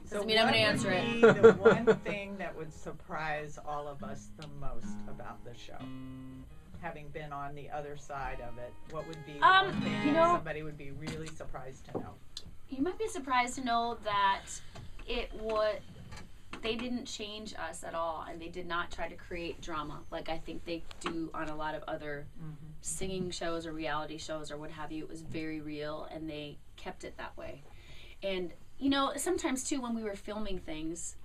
So Doesn't mean I'm going to answer it. What would be the one thing that would surprise all of us the most about the show? Having been on the other side of it, what would be the one thing that somebody would be really surprised to know? You might be surprised to know that they didn't change us at all, and they did not try to create drama like I think they do on a lot of other singing shows or reality shows or what have you. It was very real, and they kept it that way. And sometimes too when we were filming things,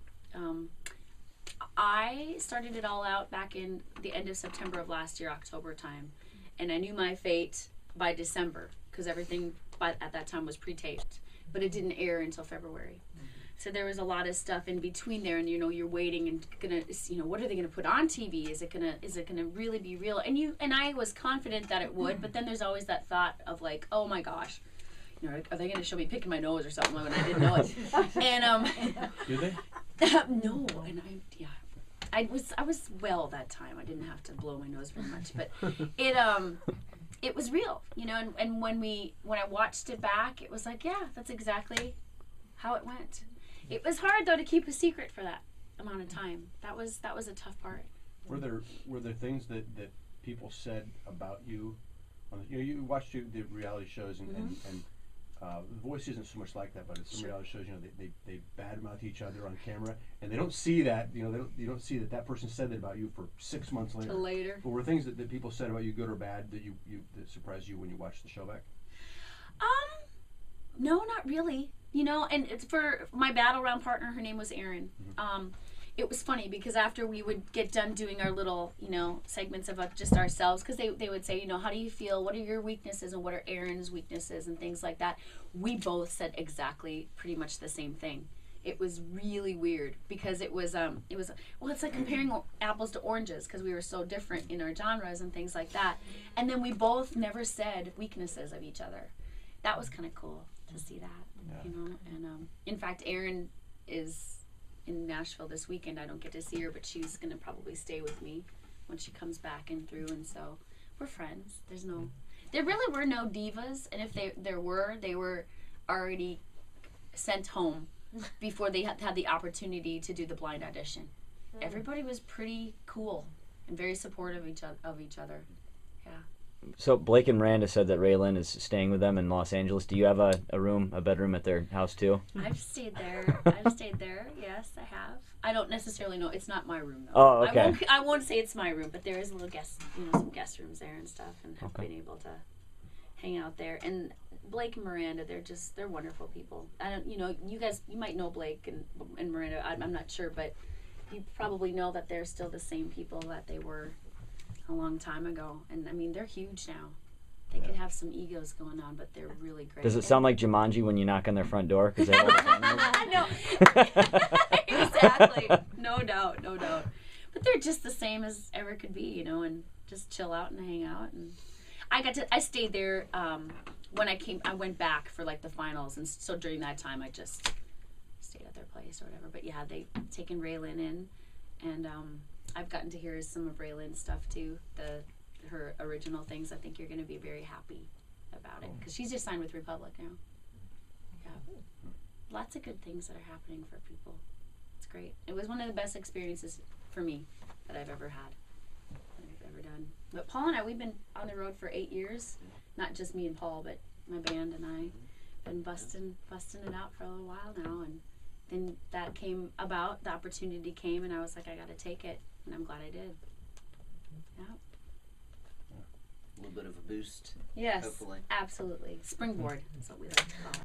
I started it all out back in the end of September of last year, October time, and I knew my fate by December because everything at that time was pre-taped, but it didn't air until February. So there was a lot of stuff in between there, and you're waiting and what are they gonna put on TV? Is it gonna really be real? And I was confident that it would, but then there's always that thought of like, oh my gosh, are they gonna show me picking my nose or something when I didn't know it? And do they? No, and I was well that time. I didn't have to blow my nose very much, but it was real, and when I watched it back, it was like, yeah, that's exactly how it went. It was hard though to keep a secret for that amount of time. That was a tough part. Were there things that people said about you? You watched the reality shows and The Voice isn't so much like that, but it's some reality shows. They badmouth each other on camera, and they don't see that. You don't see that person said that about you for 6 months later. Later. But were things that people said about you, good or bad, that that surprised you when you watched the show back? No, not really. And it's for my battle round partner. Her name was Erin. It was funny because after we would get done doing our little, segments about just ourselves, because they would say, how do you feel? What are your weaknesses and what are Erin's weaknesses and things like that. We both said exactly pretty much the same thing. It was really weird because it was it's like comparing apples to oranges because we were so different in our genres and things like that. And then we both never said weaknesses of each other. That was kind of cool to see that, And in fact, Erin is in Nashville this weekend. I don't get to see her, but she's going to probably stay with me when she comes back and through, and so we're friends. There really were no divas, and if there were, they were already sent home before they had the opportunity to do the blind audition. Everybody was pretty cool and very supportive of each other. Yeah. So Blake and Miranda said that Raylan is staying with them in Los Angeles. Do you have a bedroom at their house too? I've stayed there. Yes, I have. I don't necessarily know. It's not my room though. Oh, okay. I won't say it's my room, but there is a little some guest rooms there and stuff, and have been able to hang out there. And Blake and Miranda, they're wonderful people. I don't, you guys, you might know Blake and Miranda. I'm not sure, but you probably know that they're still the same people that they were a long time ago. And I mean, they're huge now. They could have some egos going on, but they're really great. Does it sound like Jumanji when you knock on their front door? Cause they no, exactly. No doubt. But they're just the same as ever could be, and just chill out and hang out. And I stayed there when I went back for like the finals, and so during that time I just stayed at their place or whatever. But yeah, they taken Raylan in, and I've gotten to hear some of Raylan's stuff too. Her original things. I think you're going to be very happy about it because she's just signed with Republic now. Yeah, lots of good things that are happening for people. It's great. It was one of the best experiences for me that I've ever had, that I've ever done. But Paul and I, we've been on the road for 8 years. Not just me and Paul, but my band and I. Been busting it out for a little while now, and then that came about. The opportunity came, and I was like, I got to take it, and I'm glad I did. Yeah. A little bit of a boost. Yes, hopefully. Absolutely. Springboard is what we like to call it.